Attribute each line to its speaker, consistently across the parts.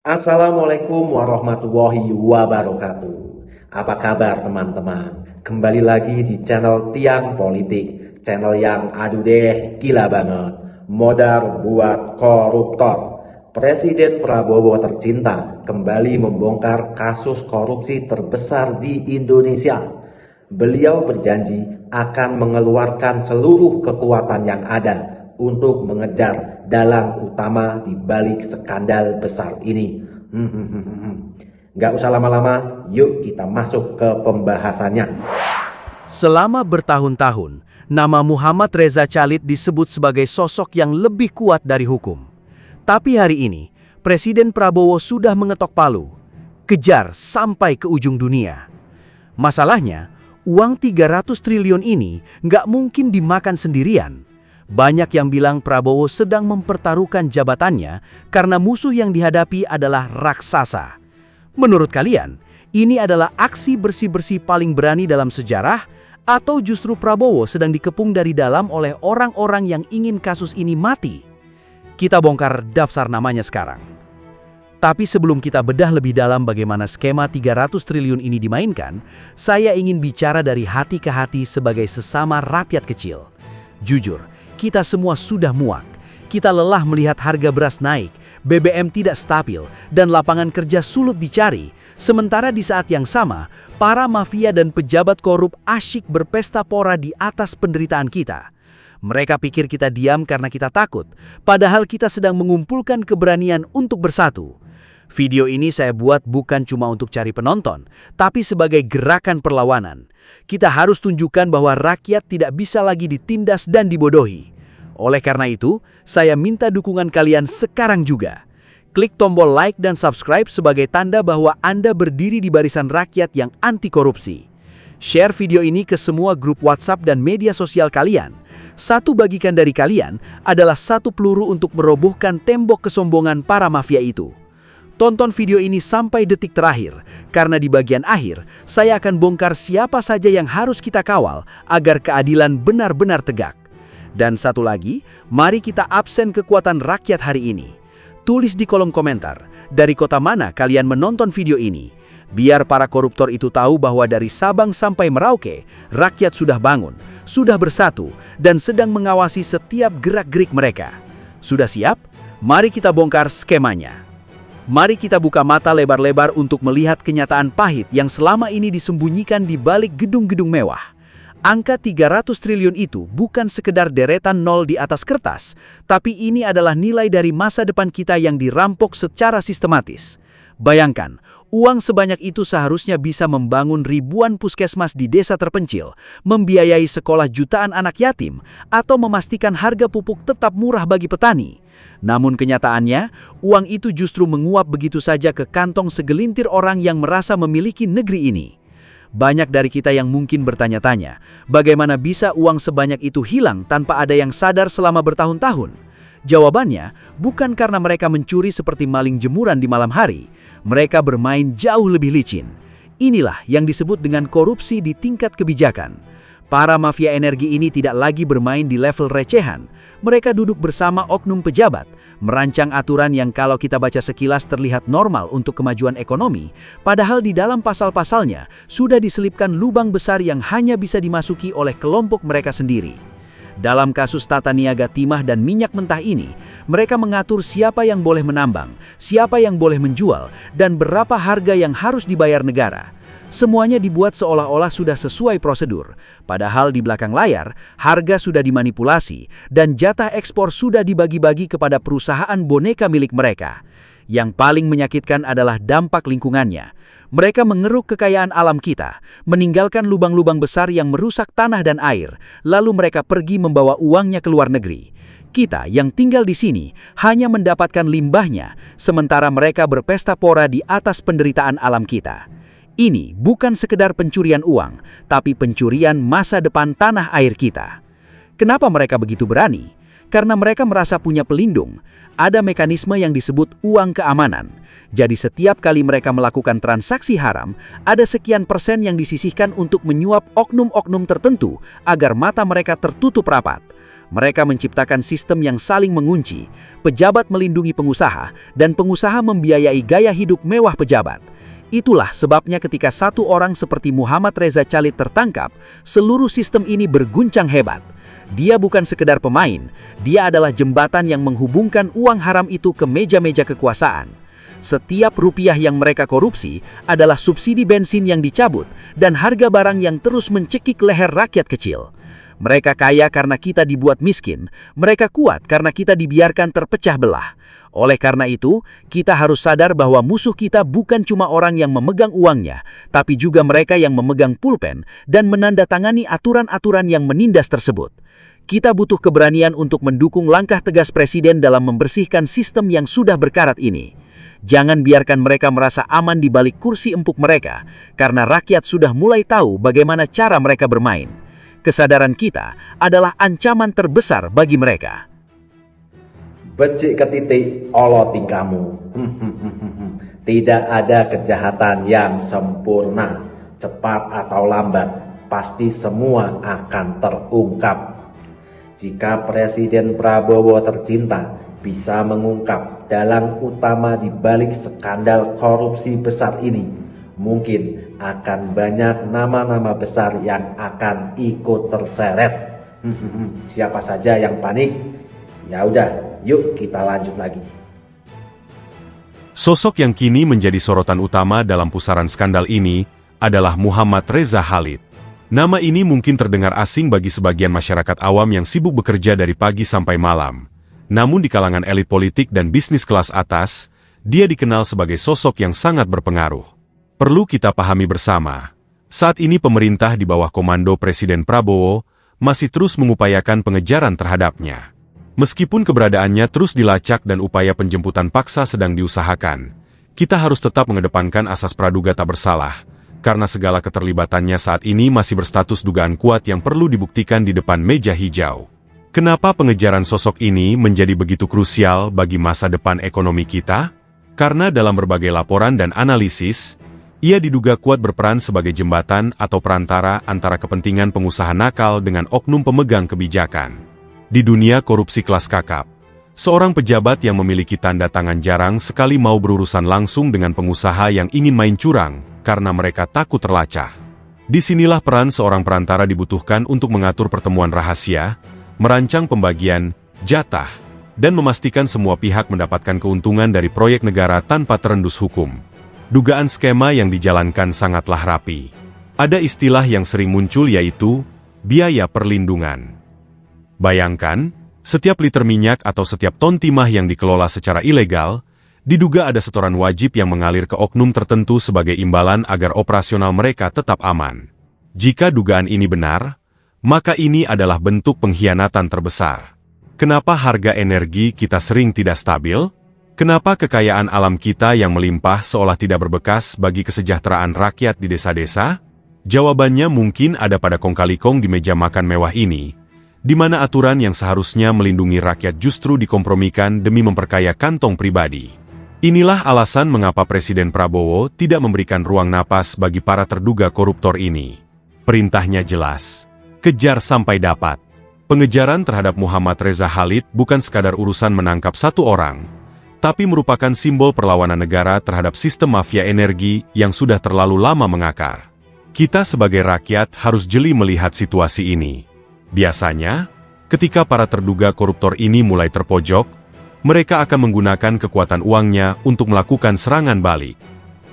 Speaker 1: Assalamualaikum warahmatullahi wabarakatuh. Apa kabar teman-teman? Kembali lagi di channel Tiang Politik, channel yang aduh deh gila banget. Modar buat koruptor. Presiden Prabowo tercinta kembali membongkar kasus korupsi terbesar di Indonesia. Beliau berjanji akan mengeluarkan seluruh kekuatan yang ada untuk mengejar dalang utama di balik skandal besar ini. Nggak usah lama-lama, yuk kita masuk ke pembahasannya.
Speaker 2: Selama bertahun-tahun, nama Muhammad Reza Khalid disebut sebagai sosok yang lebih kuat dari hukum. Tapi hari ini, Presiden Prabowo sudah mengetok palu. Kejar sampai ke ujung dunia. Masalahnya, uang 300 triliun ini nggak mungkin dimakan sendirian. Banyak yang bilang Prabowo sedang mempertaruhkan jabatannya karena musuh yang dihadapi adalah raksasa. Menurut kalian, ini adalah aksi bersih-bersih paling berani dalam sejarah, atau justru Prabowo sedang dikepung dari dalam oleh orang-orang yang ingin kasus ini mati? Kita bongkar daftar namanya sekarang. Tapi sebelum kita bedah lebih dalam bagaimana skema 300 triliun ini dimainkan, saya ingin bicara dari hati ke hati sebagai sesama rakyat kecil. Jujur, kita semua sudah muak. Kita lelah melihat harga beras naik, BBM tidak stabil, dan lapangan kerja sulit dicari. Sementara di saat yang sama, para mafia dan pejabat korup asyik berpesta pora di atas penderitaan kita. Mereka pikir kita diam karena kita takut, padahal kita sedang mengumpulkan keberanian untuk bersatu. Video ini saya buat bukan cuma untuk cari penonton, tapi sebagai gerakan perlawanan. Kita harus tunjukkan bahwa rakyat tidak bisa lagi ditindas dan dibodohi. Oleh karena itu, saya minta dukungan kalian sekarang juga. Klik tombol like dan subscribe sebagai tanda bahwa Anda berdiri di barisan rakyat yang anti korupsi. Share video ini ke semua grup WhatsApp dan media sosial kalian. Satu bagikan dari kalian adalah satu peluru untuk merobohkan tembok kesombongan para mafia itu. Tonton video ini sampai detik terakhir, karena di bagian akhir, saya akan bongkar siapa saja yang harus kita kawal agar keadilan benar-benar tegak. Dan satu lagi, mari kita absen kekuatan rakyat hari ini. Tulis di kolom komentar, dari kota mana kalian menonton video ini. Biar para koruptor itu tahu bahwa dari Sabang sampai Merauke, rakyat sudah bangun, sudah bersatu, dan sedang mengawasi setiap gerak-gerik mereka. Sudah siap? Mari kita bongkar skemanya. Mari kita buka mata lebar-lebar untuk melihat kenyataan pahit yang selama ini disembunyikan di balik gedung-gedung mewah. Angka 300 triliun itu bukan sekedar deretan nol di atas kertas, tapi ini adalah nilai dari masa depan kita yang dirampok secara sistematis. Bayangkan, uang sebanyak itu seharusnya bisa membangun ribuan puskesmas di desa terpencil, membiayai sekolah jutaan anak yatim, atau memastikan harga pupuk tetap murah bagi petani. Namun kenyataannya, uang itu justru menguap begitu saja ke kantong segelintir orang yang merasa memiliki negeri ini. Banyak dari kita yang mungkin bertanya-tanya, bagaimana bisa uang sebanyak itu hilang tanpa ada yang sadar selama bertahun-tahun? Jawabannya, bukan karena mereka mencuri seperti maling jemuran di malam hari. Mereka bermain jauh lebih licin. Inilah yang disebut dengan korupsi di tingkat kebijakan. Para mafia energi ini tidak lagi bermain di level recehan. Mereka duduk bersama oknum pejabat, merancang aturan yang kalau kita baca sekilas terlihat normal untuk kemajuan ekonomi, padahal di dalam pasal-pasalnya sudah diselipkan lubang besar yang hanya bisa dimasuki oleh kelompok mereka sendiri. Dalam kasus tata niaga timah dan minyak mentah ini, mereka mengatur siapa yang boleh menambang, siapa yang boleh menjual, dan berapa harga yang harus dibayar negara. Semuanya dibuat seolah-olah sudah sesuai prosedur, padahal di belakang layar, harga sudah dimanipulasi, dan jatah ekspor sudah dibagi-bagi kepada perusahaan boneka milik mereka. Yang paling menyakitkan adalah dampak lingkungannya. Mereka mengeruk kekayaan alam kita, meninggalkan lubang-lubang besar yang merusak tanah dan air, lalu mereka pergi membawa uangnya ke luar negeri. Kita yang tinggal di sini hanya mendapatkan limbahnya, sementara mereka berpesta pora di atas penderitaan alam kita. Ini bukan sekedar pencurian uang, tapi pencurian masa depan tanah air kita. Kenapa mereka begitu berani? Karena mereka merasa punya pelindung, ada mekanisme yang disebut uang keamanan. Jadi setiap kali mereka melakukan transaksi haram, ada sekian persen yang disisihkan untuk menyuap oknum-oknum tertentu agar mata mereka tertutup rapat. Mereka menciptakan sistem yang saling mengunci, pejabat melindungi pengusaha, dan pengusaha membiayai gaya hidup mewah pejabat. Itulah sebabnya ketika satu orang seperti Muhammad Reza Chalid tertangkap, seluruh sistem ini berguncang hebat. Dia bukan sekedar pemain, dia adalah jembatan yang menghubungkan uang haram itu ke meja-meja kekuasaan. Setiap rupiah yang mereka korupsi adalah subsidi bensin yang dicabut dan harga barang yang terus mencekik leher rakyat kecil. Mereka kaya karena kita dibuat miskin, mereka kuat karena kita dibiarkan terpecah belah. Oleh karena itu, kita harus sadar bahwa musuh kita bukan cuma orang yang memegang uangnya, tapi juga mereka yang memegang pulpen dan menandatangani aturan-aturan yang menindas tersebut. Kita butuh keberanian untuk mendukung langkah tegas Presiden dalam membersihkan sistem yang sudah berkarat ini. Jangan biarkan mereka merasa aman di balik kursi empuk mereka, karena rakyat sudah mulai tahu bagaimana cara mereka bermain. Kesadaran kita adalah ancaman terbesar bagi mereka.
Speaker 1: Becik ke titik olo tingkamu. Tidak ada kejahatan yang sempurna. Cepat atau lambat, pasti semua akan terungkap. Jika Presiden Prabowo tercinta bisa mengungkap dalang utama di balik skandal korupsi besar ini, mungkin akan banyak nama-nama besar yang akan ikut terseret. Siapa saja yang panik? Ya udah, yuk kita lanjut lagi.
Speaker 3: Sosok yang kini menjadi sorotan utama dalam pusaran skandal ini adalah Muhammad Reza Chalid. Nama ini mungkin terdengar asing bagi sebagian masyarakat awam yang sibuk bekerja dari pagi sampai malam. Namun di kalangan elit politik dan bisnis kelas atas, dia dikenal sebagai sosok yang sangat berpengaruh. Perlu kita pahami bersama, saat ini pemerintah di bawah komando Presiden Prabowo masih terus mengupayakan pengejaran terhadapnya. Meskipun keberadaannya terus dilacak dan upaya penjemputan paksa sedang diusahakan, kita harus tetap mengedepankan asas praduga tak bersalah, karena segala keterlibatannya saat ini masih berstatus dugaan kuat yang perlu dibuktikan di depan meja hijau. Kenapa pengejaran sosok ini menjadi begitu krusial bagi masa depan ekonomi kita? Karena dalam berbagai laporan dan analisis, ia diduga kuat berperan sebagai jembatan atau perantara antara kepentingan pengusaha nakal dengan oknum pemegang kebijakan. Di dunia korupsi kelas kakap, seorang pejabat yang memiliki tanda tangan jarang sekali mau berurusan langsung dengan pengusaha yang ingin main curang, karena mereka takut terlacak. Disinilah peran seorang perantara dibutuhkan untuk mengatur pertemuan rahasia, merancang pembagian, jatah, dan memastikan semua pihak mendapatkan keuntungan dari proyek negara tanpa terendus hukum. Dugaan skema yang dijalankan sangatlah rapi. Ada istilah yang sering muncul yaitu biaya perlindungan. Bayangkan, setiap liter minyak atau setiap ton timah yang dikelola secara ilegal, diduga ada setoran wajib yang mengalir ke oknum tertentu sebagai imbalan agar operasional mereka tetap aman. Jika dugaan ini benar, maka ini adalah bentuk pengkhianatan terbesar. Kenapa harga energi kita sering tidak stabil? Kenapa kekayaan alam kita yang melimpah seolah tidak berbekas bagi kesejahteraan rakyat di desa-desa? Jawabannya mungkin ada pada kong kali kong di meja makan mewah ini, di mana aturan yang seharusnya melindungi rakyat justru dikompromikan demi memperkaya kantong pribadi. Inilah alasan mengapa Presiden Prabowo tidak memberikan ruang napas bagi para terduga koruptor ini. Perintahnya jelas, kejar sampai dapat. Pengejaran terhadap Muhammad Reza Chalid bukan sekadar urusan menangkap satu orang, tapi merupakan simbol perlawanan negara terhadap sistem mafia energi yang sudah terlalu lama mengakar. Kita sebagai rakyat harus jeli melihat situasi ini. Biasanya, ketika para terduga koruptor ini mulai terpojok, mereka akan menggunakan kekuatan uangnya untuk melakukan serangan balik.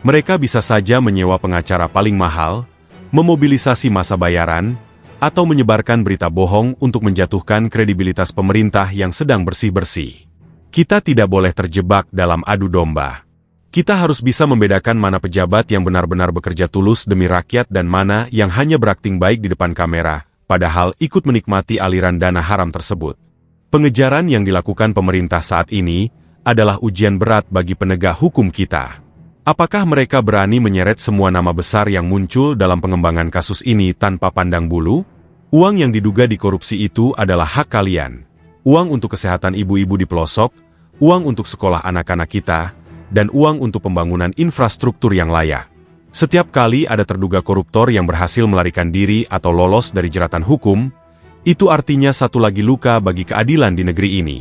Speaker 3: Mereka bisa saja menyewa pengacara paling mahal, memobilisasi massa bayaran, atau menyebarkan berita bohong untuk menjatuhkan kredibilitas pemerintah yang sedang bersih-bersih. Kita tidak boleh terjebak dalam adu domba. Kita harus bisa membedakan mana pejabat yang benar-benar bekerja tulus demi rakyat dan mana yang hanya berakting baik di depan kamera, padahal ikut menikmati aliran dana haram tersebut. Pengejaran yang dilakukan pemerintah saat ini adalah ujian berat bagi penegak hukum kita. Apakah mereka berani menyeret semua nama besar yang muncul dalam pengembangan kasus ini tanpa pandang bulu? Uang yang diduga dikorupsi itu adalah hak kalian. uang untuk kesehatan ibu-ibu di pelosok, uang untuk sekolah anak-anak kita, dan uang untuk pembangunan infrastruktur yang layak. Setiap kali ada terduga koruptor yang berhasil melarikan diri atau lolos dari jeratan hukum, itu artinya satu lagi luka bagi keadilan di negeri ini.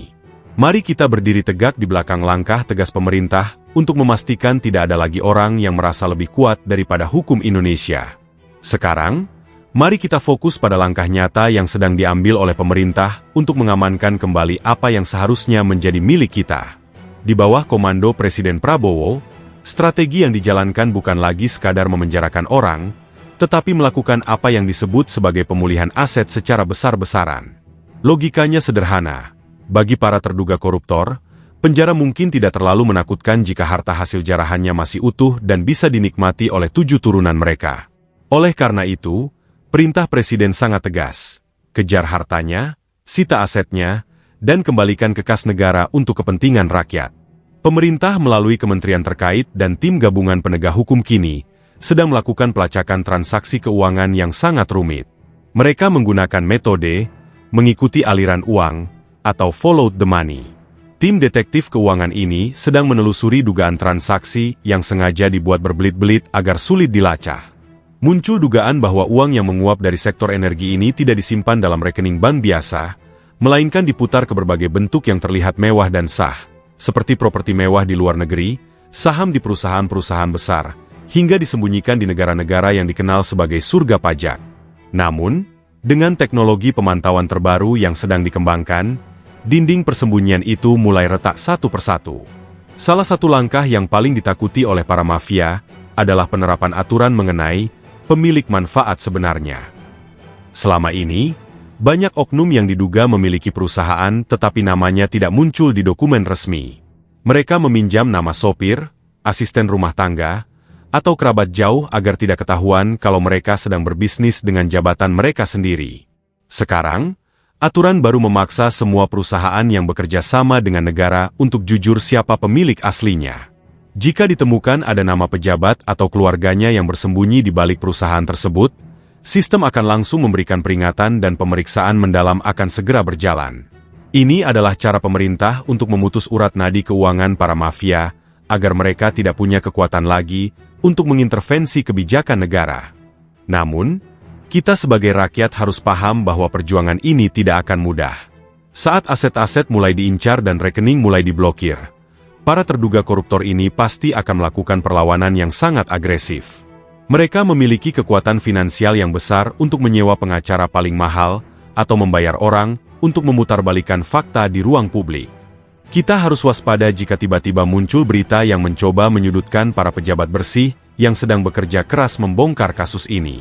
Speaker 3: Mari kita berdiri tegak di belakang langkah tegas pemerintah untuk memastikan tidak ada lagi orang yang merasa lebih kuat daripada hukum Indonesia. Sekarang, mari kita fokus pada langkah nyata yang sedang diambil oleh pemerintah untuk mengamankan kembali apa yang seharusnya menjadi milik kita. Di bawah komando Presiden Prabowo, strategi yang dijalankan bukan lagi sekadar memenjarakan orang, tetapi melakukan apa yang disebut sebagai pemulihan aset secara besar-besaran. Logikanya sederhana. Bagi para terduga koruptor, penjara mungkin tidak terlalu menakutkan jika harta hasil jarahannya masih utuh dan bisa dinikmati oleh 7 turunan mereka. Oleh karena itu, perintah Presiden sangat tegas. Kejar hartanya, sita asetnya, dan kembalikan ke kas negara untuk kepentingan rakyat. Pemerintah melalui kementerian terkait dan tim gabungan penegak hukum kini sedang melakukan pelacakan transaksi keuangan yang sangat rumit. Mereka menggunakan metode mengikuti aliran uang atau follow the money. Tim detektif keuangan ini sedang menelusuri dugaan transaksi yang sengaja dibuat berbelit-belit agar sulit dilacak. Muncul dugaan bahwa uang yang menguap dari sektor energi ini tidak disimpan dalam rekening bank biasa, melainkan diputar ke berbagai bentuk yang terlihat mewah dan sah, seperti properti mewah di luar negeri, saham di perusahaan-perusahaan besar, hingga disembunyikan di negara-negara yang dikenal sebagai surga pajak. Namun, dengan teknologi pemantauan terbaru yang sedang dikembangkan, dinding persembunyian itu mulai retak satu persatu. Salah satu langkah yang paling ditakuti oleh para mafia adalah penerapan aturan mengenai pemilik manfaat sebenarnya. Selama ini, banyak oknum yang diduga memiliki perusahaan tetapi namanya tidak muncul di dokumen resmi. Mereka meminjam nama sopir, asisten rumah tangga, atau kerabat jauh agar tidak ketahuan kalau mereka sedang berbisnis dengan jabatan mereka sendiri. Sekarang, aturan baru memaksa semua perusahaan yang bekerja sama dengan negara untuk jujur siapa pemilik aslinya. Jika ditemukan ada nama pejabat atau keluarganya yang bersembunyi di balik perusahaan tersebut, sistem akan langsung memberikan peringatan dan pemeriksaan mendalam akan segera berjalan. Ini adalah cara pemerintah untuk memutus urat nadi keuangan para mafia, agar mereka tidak punya kekuatan lagi untuk mengintervensi kebijakan negara. Namun, kita sebagai rakyat harus paham bahwa perjuangan ini tidak akan mudah. Saat aset-aset mulai diincar dan rekening mulai diblokir, para terduga koruptor ini pasti akan melakukan perlawanan yang sangat agresif. Mereka memiliki kekuatan finansial yang besar untuk menyewa pengacara paling mahal atau membayar orang untuk memutarbalikkan fakta di ruang publik. Kita harus waspada jika tiba-tiba muncul berita yang mencoba menyudutkan para pejabat bersih yang sedang bekerja keras membongkar kasus ini.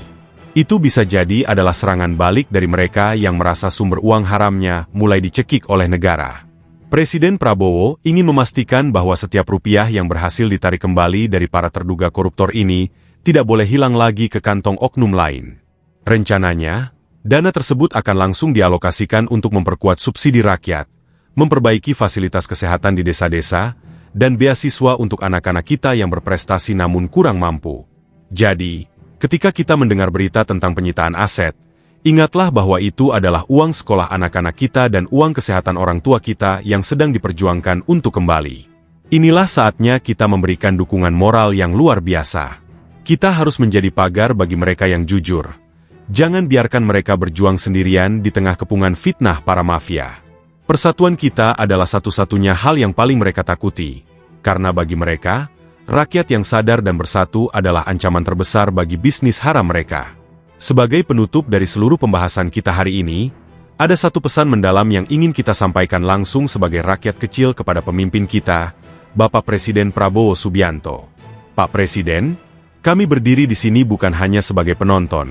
Speaker 3: Itu bisa jadi adalah serangan balik dari mereka yang merasa sumber uang haramnya mulai dicekik oleh negara. Presiden Prabowo ingin memastikan bahwa setiap rupiah yang berhasil ditarik kembali dari para terduga koruptor ini tidak boleh hilang lagi ke kantong oknum lain. Rencananya, dana tersebut akan langsung dialokasikan untuk memperkuat subsidi rakyat, memperbaiki fasilitas kesehatan di desa-desa, dan beasiswa untuk anak-anak kita yang berprestasi namun kurang mampu. Jadi, ketika kita mendengar berita tentang penyitaan aset, ingatlah bahwa itu adalah uang sekolah anak-anak kita dan uang kesehatan orang tua kita yang sedang diperjuangkan untuk kembali. Inilah saatnya kita memberikan dukungan moral yang luar biasa. Kita harus menjadi pagar bagi mereka yang jujur. Jangan biarkan mereka berjuang sendirian di tengah kepungan fitnah para mafia. Persatuan kita adalah satu-satunya hal yang paling mereka takuti, karena bagi mereka, rakyat yang sadar dan bersatu adalah ancaman terbesar bagi bisnis haram mereka. Sebagai penutup dari seluruh pembahasan kita hari ini, ada satu pesan mendalam yang ingin kita sampaikan langsung sebagai rakyat kecil kepada pemimpin kita, Bapak Presiden Prabowo Subianto. Pak Presiden, kami berdiri di sini bukan hanya sebagai penonton,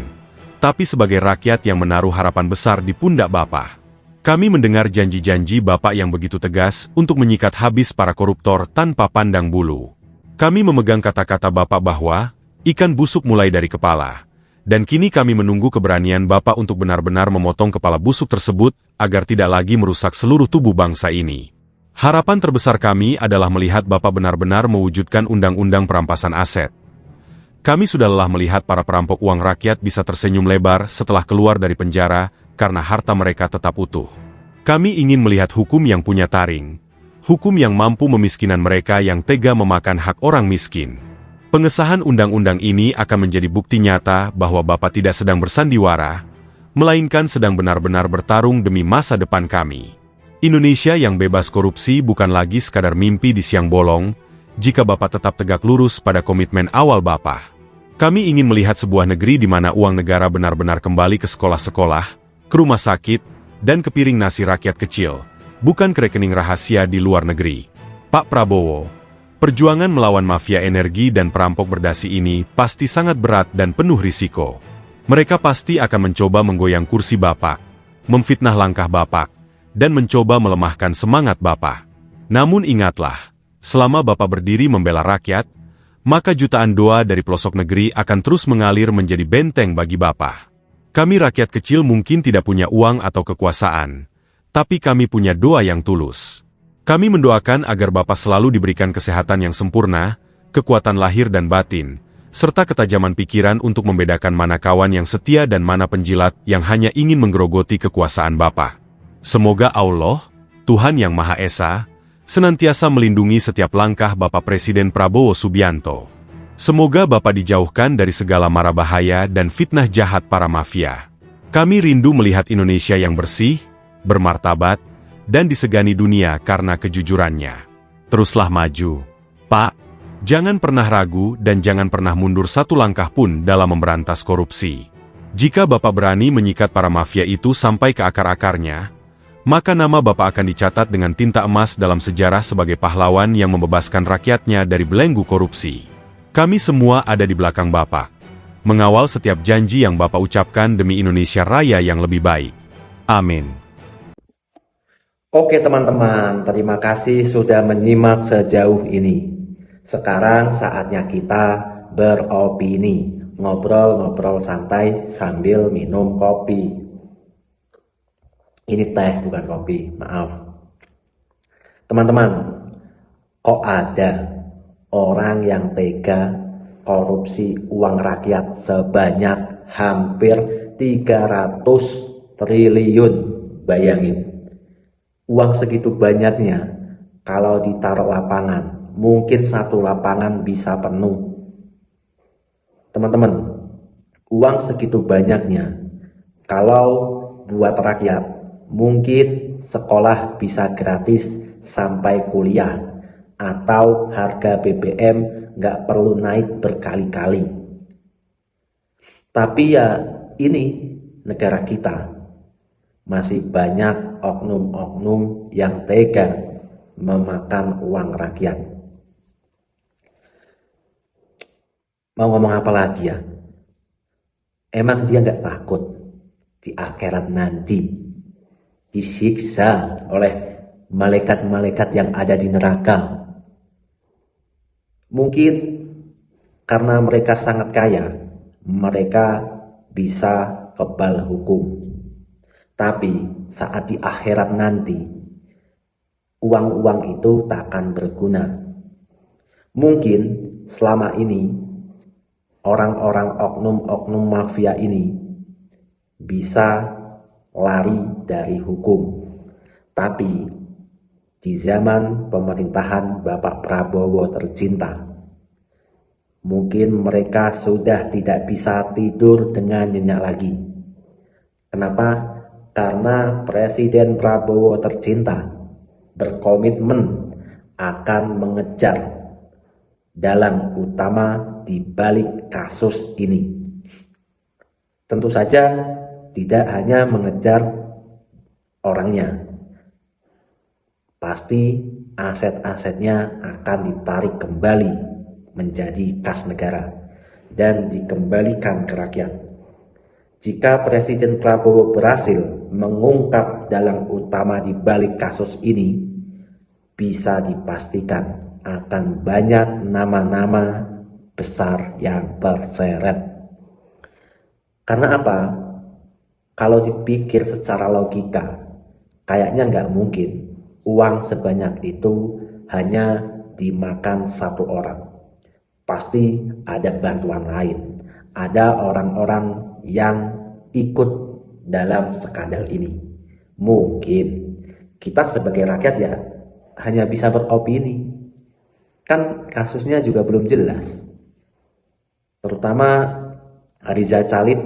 Speaker 3: tapi sebagai rakyat yang menaruh harapan besar di pundak Bapak. Kami mendengar janji-janji Bapak yang begitu tegas untuk menyikat habis para koruptor tanpa pandang bulu. Kami memegang kata-kata Bapak bahwa ikan busuk mulai dari kepala. Dan kini kami menunggu keberanian Bapak untuk benar-benar memotong kepala busuk tersebut agar tidak lagi merusak seluruh tubuh bangsa ini. Harapan terbesar kami adalah melihat Bapak benar-benar mewujudkan undang-undang perampasan aset. Kami sudah lelah melihat para perampok uang rakyat bisa tersenyum lebar setelah keluar dari penjara karena harta mereka tetap utuh. Kami ingin melihat hukum yang punya taring, hukum yang mampu memiskinkan mereka yang tega memakan hak orang miskin. Pengesahan undang-undang ini akan menjadi bukti nyata bahwa Bapak tidak sedang bersandiwara, melainkan sedang benar-benar bertarung demi masa depan kami. Indonesia yang bebas korupsi bukan lagi sekadar mimpi di siang bolong, jika Bapak tetap tegak lurus pada komitmen awal Bapak. Kami ingin melihat sebuah negeri di mana uang negara benar-benar kembali ke sekolah-sekolah, ke rumah sakit, dan ke piring nasi rakyat kecil, bukan ke rekening rahasia di luar negeri. Pak Prabowo, perjuangan melawan mafia energi dan perampok berdasi ini pasti sangat berat dan penuh risiko. Mereka pasti akan mencoba menggoyang kursi Bapak, memfitnah langkah Bapak, dan mencoba melemahkan semangat Bapak. Namun ingatlah, selama Bapak berdiri membela rakyat, maka jutaan doa dari pelosok negeri akan terus mengalir menjadi benteng bagi Bapak. Kami rakyat kecil mungkin tidak punya uang atau kekuasaan, tapi kami punya doa yang tulus. Kami mendoakan agar Bapak selalu diberikan kesehatan yang sempurna, kekuatan lahir dan batin, serta ketajaman pikiran untuk membedakan mana kawan yang setia dan mana penjilat yang hanya ingin menggerogoti kekuasaan Bapak. Semoga Allah, Tuhan Yang Maha Esa, senantiasa melindungi setiap langkah Bapak Presiden Prabowo Subianto. Semoga Bapak dijauhkan dari segala mara bahaya dan fitnah jahat para mafia. Kami rindu melihat Indonesia yang bersih, bermartabat, dan disegani dunia karena kejujurannya. Teruslah maju, Pak. Jangan pernah ragu dan jangan pernah mundur satu langkah pun dalam memberantas korupsi. Jika Bapak berani menyikat para mafia itu sampai ke akar-akarnya, maka nama Bapak akan dicatat dengan tinta emas dalam sejarah sebagai pahlawan yang membebaskan rakyatnya dari belenggu korupsi. Kami semua ada di belakang Bapak, mengawal setiap janji yang Bapak ucapkan demi Indonesia Raya yang lebih baik. Amin.
Speaker 1: Oke teman-teman, terima kasih sudah menyimak sejauh ini. Sekarang saatnya kita beropini, ngobrol-ngobrol santai sambil minum kopi. Ini teh bukan kopi, maaf. Teman-teman, kok ada orang yang tega korupsi uang rakyat sebanyak hampir 300 triliun? Bayangin, uang segitu banyaknya kalau ditaruh lapangan, mungkin satu lapangan bisa penuh. Teman-teman, uang segitu banyaknya kalau buat rakyat, mungkin sekolah bisa gratis sampai kuliah, atau harga BBM nggak perlu naik berkali-kali. Tapi ya ini negara kita, masih banyak oknum-oknum yang tega memakan uang rakyat. Mau ngomong apa lagi ya? Emang dia nggak takut di akhirat nanti disiksa oleh malaikat-malaikat yang ada di neraka? Mungkin karena mereka sangat kaya, mereka bisa kebal hukum. Tapi saat di akhirat nanti, uang-uang itu tak akan berguna. Mungkin selama ini, orang-orang oknum-oknum mafia ini bisa lari dari hukum. Tapi di zaman pemerintahan Bapak Prabowo tercinta, mungkin mereka sudah tidak bisa tidur dengan nyenyak lagi. Kenapa? Karena Presiden Prabowo tercinta berkomitmen akan mengejar dalang utama di balik kasus ini. Tentu saja tidak hanya mengejar orangnya, pasti aset-asetnya akan ditarik kembali menjadi kas negara dan dikembalikan ke rakyat. Jika Presiden Prabowo berhasil mengungkap dalang utama di balik kasus ini, bisa dipastikan akan banyak nama-nama besar yang terseret. Karena apa? Kalau dipikir secara logika, kayaknya nggak mungkin uang sebanyak itu hanya dimakan satu orang. Pasti ada bantuan lain, ada orang-orang yang ikut dalam skandal ini. Mungkin kita sebagai rakyat ya hanya bisa beropini. Kan kasusnya juga belum jelas. Terutama Riza Chalid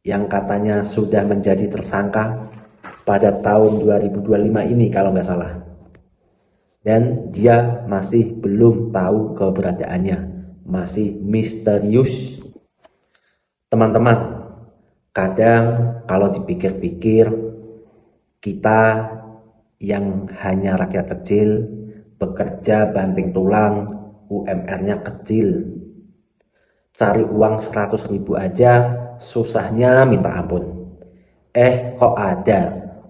Speaker 1: yang katanya sudah menjadi tersangka pada tahun 2025 ini kalau nggak salah. Dan dia masih belum tahu keberadaannya, masih misterius. Teman-teman, kadang kalau dipikir-pikir, kita yang hanya rakyat kecil, bekerja banting tulang, UMR-nya kecil, cari uang 100.000 aja susahnya minta ampun. Kok ada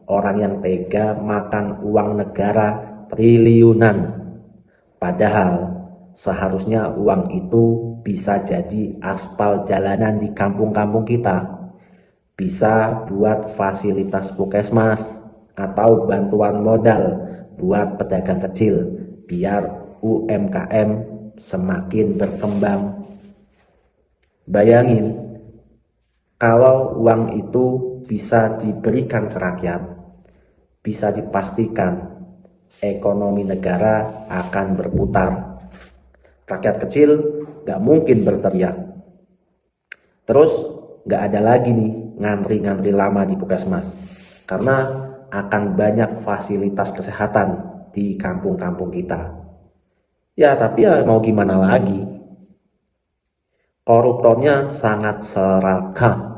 Speaker 1: orang yang tega makan uang negara triliunan, padahal seharusnya uang itu bisa jadi aspal jalanan di kampung-kampung kita, bisa buat fasilitas puskesmas atau bantuan modal buat pedagang kecil biar UMKM semakin berkembang. Bayangin kalau uang itu bisa diberikan ke rakyat, bisa dipastikan ekonomi negara akan berputar. Rakyat kecil gak mungkin berteriak. Terus gak ada lagi nih ngantri-ngantri lama di puskesmas, karena akan banyak fasilitas kesehatan di kampung-kampung kita. Ya tapi ya mau gimana lagi, koruptornya sangat seragam.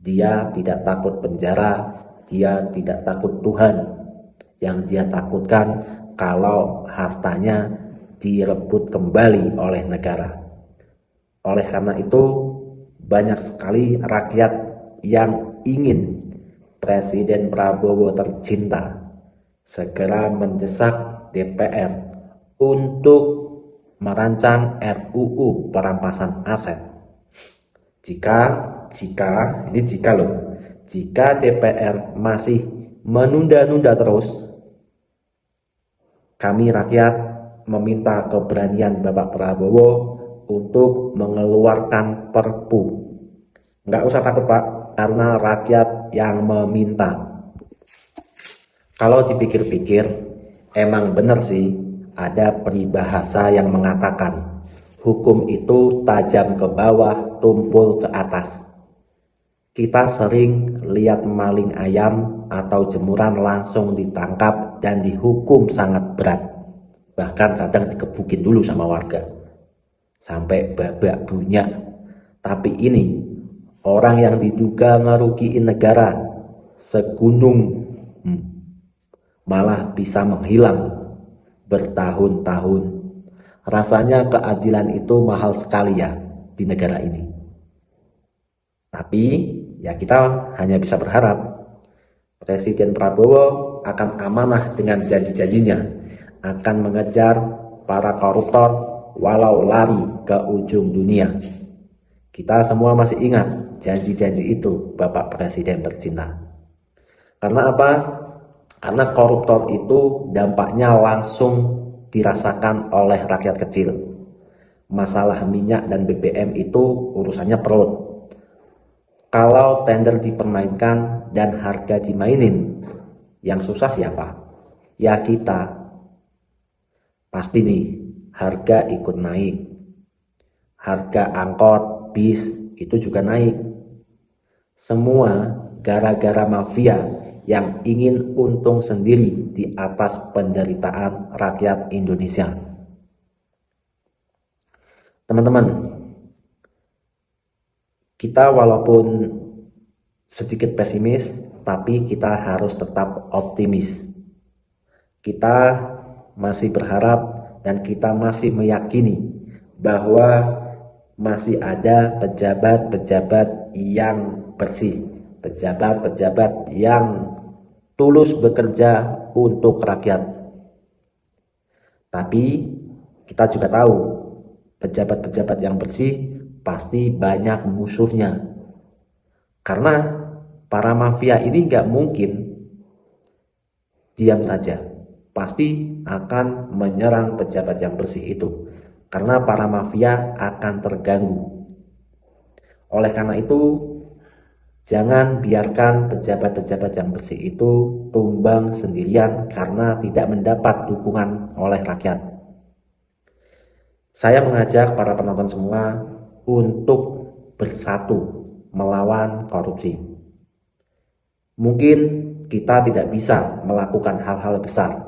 Speaker 1: Dia tidak takut penjara, dia tidak takut Tuhan. Yang dia takutkan kalau hartanya direbut kembali oleh negara. Oleh karena itu, banyak sekali rakyat yang ingin Presiden Prabowo tercinta segera mendesak DPR untuk merancang RUU perampasan aset. Jika DPR masih menunda-nunda terus, kami rakyat meminta keberanian Bapak Prabowo untuk mengeluarkan Perpu. Nggak usah takut Pak, karena rakyat yang meminta. Kalau dipikir-pikir, emang benar sih ada peribahasa yang mengatakan hukum itu tajam ke bawah, tumpul ke atas. Kita sering lihat maling ayam atau jemuran langsung ditangkap dan dihukum sangat berat. Bahkan kadang dikebukin dulu sama warga sampai babak bunyi. Tapi ini orang yang diduga ngerugiin negara segunung malah bisa menghilang bertahun-tahun. Rasanya keadilan itu mahal sekali ya di negara ini. Tapi ya kita hanya bisa berharap Presiden Prabowo akan amanah dengan janji-janjinya, akan mengejar para koruptor walau lari ke ujung dunia. Kita semua masih ingat janji-janji itu Bapak Presiden tercinta. Karena apa? Karena koruptor itu dampaknya langsung dirasakan oleh rakyat kecil. Masalah minyak dan BBM itu urusannya perut. Kalau tender dipermainkan dan harga dimainin, yang susah siapa? Ya kita. Pasti nih, harga ikut naik. Harga angkot, bis itu juga naik. Semua gara-gara mafia yang ingin untung sendiri di atas penderitaan rakyat Indonesia. Teman-teman, kita walaupun sedikit pesimis, tapi kita harus tetap optimis. Kita masih berharap dan kita masih meyakini bahwa masih ada pejabat-pejabat yang bersih, pejabat-pejabat yang tulus bekerja untuk rakyat. Tapi kita juga tahu pejabat-pejabat yang bersih pasti banyak musuhnya. Karena para mafia ini gak mungkin diam saja. Pasti akan menyerang pejabat yang bersih itu. Karena para mafia akan terganggu. Oleh karena itu, Jangan biarkan pejabat-pejabat yang bersih itu tumbang sendirian karena tidak mendapat dukungan oleh rakyat. Saya mengajak para penonton semua untuk bersatu melawan korupsi. Mungkin kita tidak bisa melakukan hal-hal besar,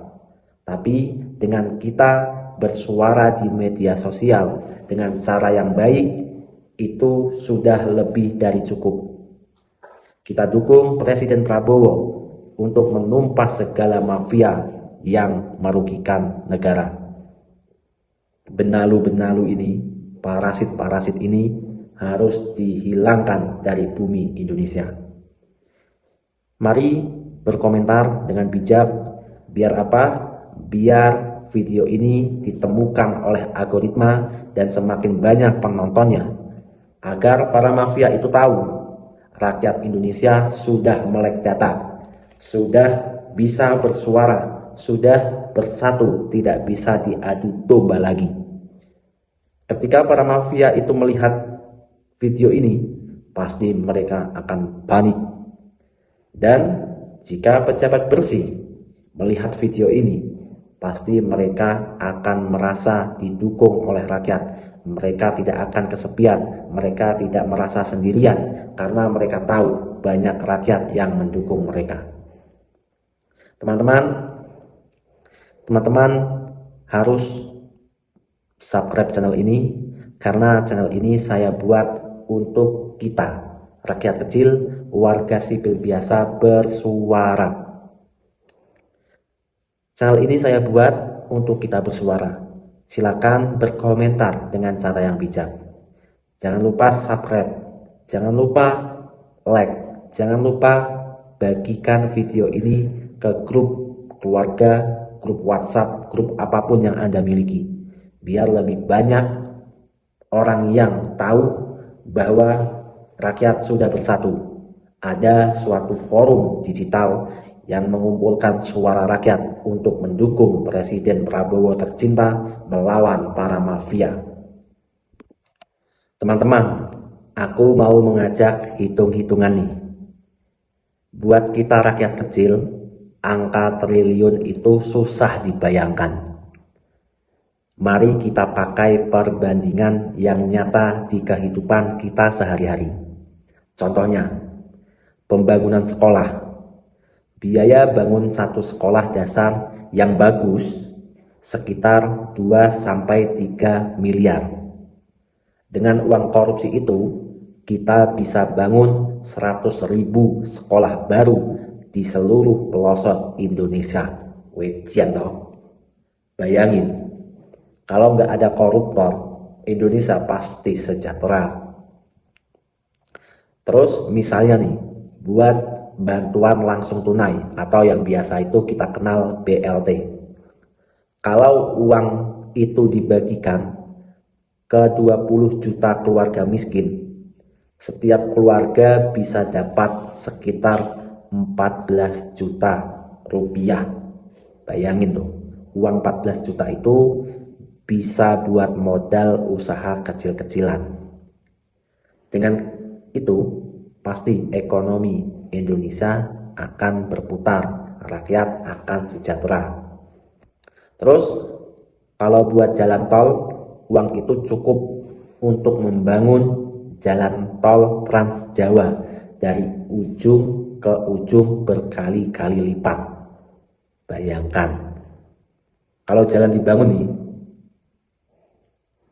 Speaker 1: tapi dengan kita bersuara di media sosial dengan cara yang baik, itu sudah lebih dari cukup. Kita dukung Presiden Prabowo untuk menumpas segala mafia yang merugikan negara. Benalu-benalu ini, parasit-parasit ini harus dihilangkan dari bumi Indonesia. Mari berkomentar dengan bijak. Biar apa? Biar video ini ditemukan oleh algoritma dan semakin banyak penontonnya, agar para mafia itu tahu rakyat Indonesia sudah melek data, sudah bisa bersuara, sudah bersatu, tidak bisa diadu domba lagi. Ketika para mafia itu melihat video ini, pasti mereka akan panik. Dan jika pejabat bersih melihat video ini, pasti mereka akan merasa didukung oleh rakyat. Mereka tidak akan kesepian, mereka tidak merasa sendirian, karena mereka tahu banyak rakyat yang mendukung mereka. Teman-teman harus subscribe channel ini, karena channel ini saya buat untuk kita, rakyat kecil, warga sipil biasa bersuara. Channel ini saya buat untuk kita bersuara. Silakan berkomentar dengan cara yang bijak. Jangan lupa subscribe, jangan lupa like, jangan lupa bagikan video ini ke grup keluarga, grup WhatsApp, grup apapun yang Anda miliki. Biar lebih banyak orang yang tahu bahwa rakyat sudah bersatu. Ada suatu forum digital yang mengumpulkan suara rakyat untuk mendukung Presiden Prabowo tercinta melawan para mafia. Teman-teman, aku mau mengajak hitung-hitungan nih. Buat kita rakyat kecil, angka triliun itu susah dibayangkan. Mari kita pakai perbandingan yang nyata di kehidupan kita sehari-hari. Contohnya, pembangunan sekolah. Biaya bangun satu sekolah dasar yang bagus sekitar 2-3 miliar. Dengan uang korupsi itu, kita bisa bangun 100.000 sekolah baru di seluruh pelosok Indonesia. Wejian toh. Bayangin, kalau nggak ada koruptor, Indonesia pasti sejahtera. Terus misalnya nih, buat bantuan langsung tunai atau yang biasa itu kita kenal BLT. Kalau uang itu dibagikan ke 20 juta keluarga miskin, setiap keluarga bisa dapat sekitar 14 juta rupiah. Bayangin tuh, uang 14 juta itu bisa buat modal usaha kecil-kecilan. Dengan itu pasti ekonomi Indonesia akan berputar, rakyat akan sejahtera. Terus kalau buat jalan tol, uang itu cukup untuk membangun jalan tol Trans Jawa dari ujung ke ujung berkali-kali lipat. Bayangkan, kalau jalan dibangun nih,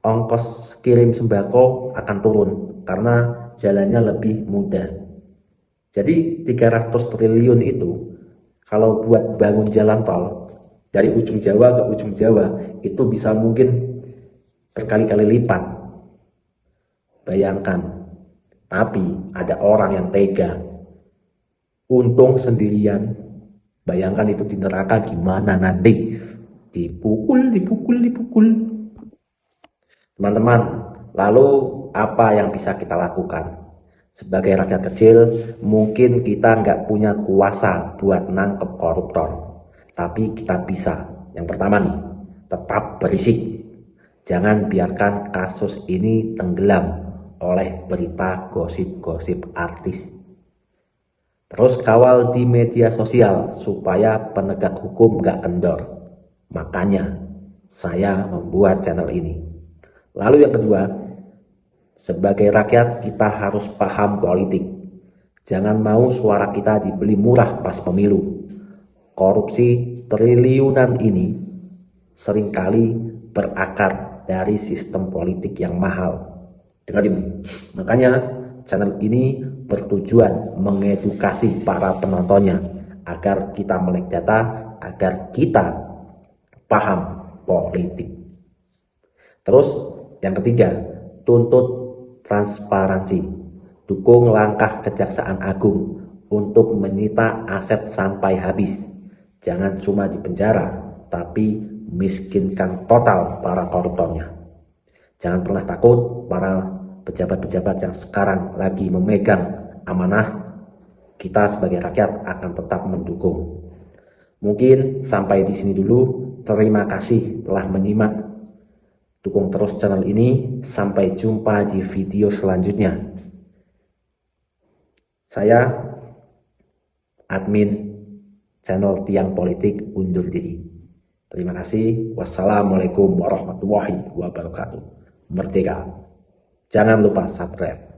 Speaker 1: ongkos kirim sembako akan turun karena jalannya lebih mudah. Jadi 300 triliun itu kalau buat bangun jalan tol dari ujung Jawa ke ujung Jawa itu bisa mungkin berkali-kali lipat. Bayangkan, tapi ada orang yang tega, untung sendirian. Bayangkan itu di neraka gimana nanti, dipukul. Teman-teman, lalu apa yang bisa kita lakukan? Sebagai rakyat kecil, mungkin kita nggak punya kuasa buat nangkep koruptor. Tapi kita bisa. Yang pertama nih, tetap berisik. Jangan biarkan kasus ini tenggelam oleh berita gosip-gosip artis. Terus kawal di media sosial supaya penegak hukum gak kendor. Makanya saya membuat channel ini. Lalu yang kedua, sebagai rakyat kita harus paham politik. Jangan mau suara kita dibeli murah pas pemilu. Korupsi triliunan ini seringkali berakar dari sistem politik yang mahal. Dengar ini. Makanya channel ini bertujuan mengedukasi para penontonnya agar kita melek data, agar kita paham politik. Terus yang ketiga, tuntut transparansi. Dukung langkah Kejaksaan Agung untuk menyita aset sampai habis. Jangan cuma di penjara, tapi miskinkan total para koruptornya. Jangan pernah takut para pejabat-pejabat yang sekarang lagi memegang amanah. Kita sebagai rakyat akan tetap mendukung. Mungkin sampai di sini dulu. Terima kasih telah menyimak. Dukung terus channel ini. Sampai jumpa di video selanjutnya. Saya admin channel Tiang Politik undur diri. Terima kasih. Wassalamualaikum warahmatullahi wabarakatuh. Merdeka. Jangan lupa subscribe.